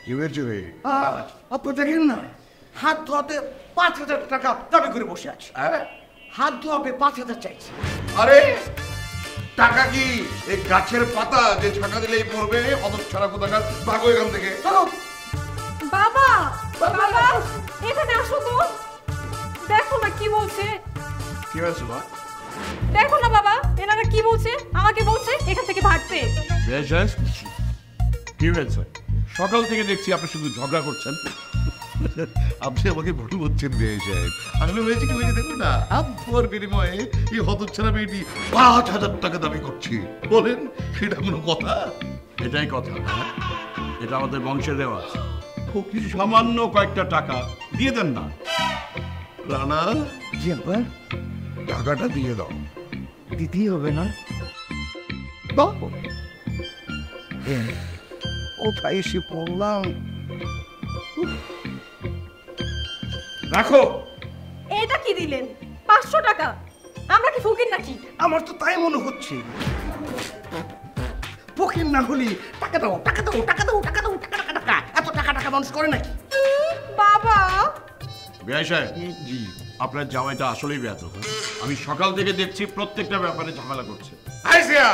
কি হয়েছে রে? আপনি দেখেন না, হাত ধোয়াতে 5,000 টাকা দাবি করে বসে আছে। হাত ধোয়াবে 5,000 চাইছে। আরে টাকা কি এই গাছের পাতা যে ছাকা দিলেই পড়বে? অদর ছাড়া কোথাকার, ভাগো এখান থেকে। বাবা বাবা এখানে আসো তো, দেখো না কি বলছে। কি হয়েছে মা? দেখো না বাবা, এনারা কি বলছে, আমাকে বলছে এখান থেকে ভাগতে। কি হয়েছে? সকাল থেকে দেখছি আপনি শুধু ঝগড়া করছেন। আপনি আমাকে ভুল বলছেন বিয়ে সাহেব। আসলে হয়েছে কি, হয়েছে দেখুন না, আব্বুর বিনিময়ে এই হতচ্ছাড়া মেয়েটি 5,000 টাকা দাবি করছি। বলেন এটা কোনো কথা? এটাই কথা, এটা আমাদের বংশের রেওয়াজ। খুব সামান্য কয়েকটা টাকা দিয়ে দেন না। রানা, জি আব্বা। টাকাটা দিয়ে দাও। দিতেই হবে না? কোথায় এসে পড়লাম। রাখো। এটা কি দিলেন? 500 টাকা? আমরা কি ফকির নাকি? আমার তো তাই মনে হচ্ছে। ফকির না হলে টাকা দাও, টাকা দাও, টাকা দাও, টাকা দাও, টাকা টাকা টাকা, এত টাকা টাকা মানুষ করে নাকি? বাবা বিআই সাহেব, জি, আপনার জামাইটা আসলেই বেয়াদব। আমি সকাল থেকে দেখছি প্রত্যেকটা ব্যাপারে ঝামেলা করছে। আইসিয়া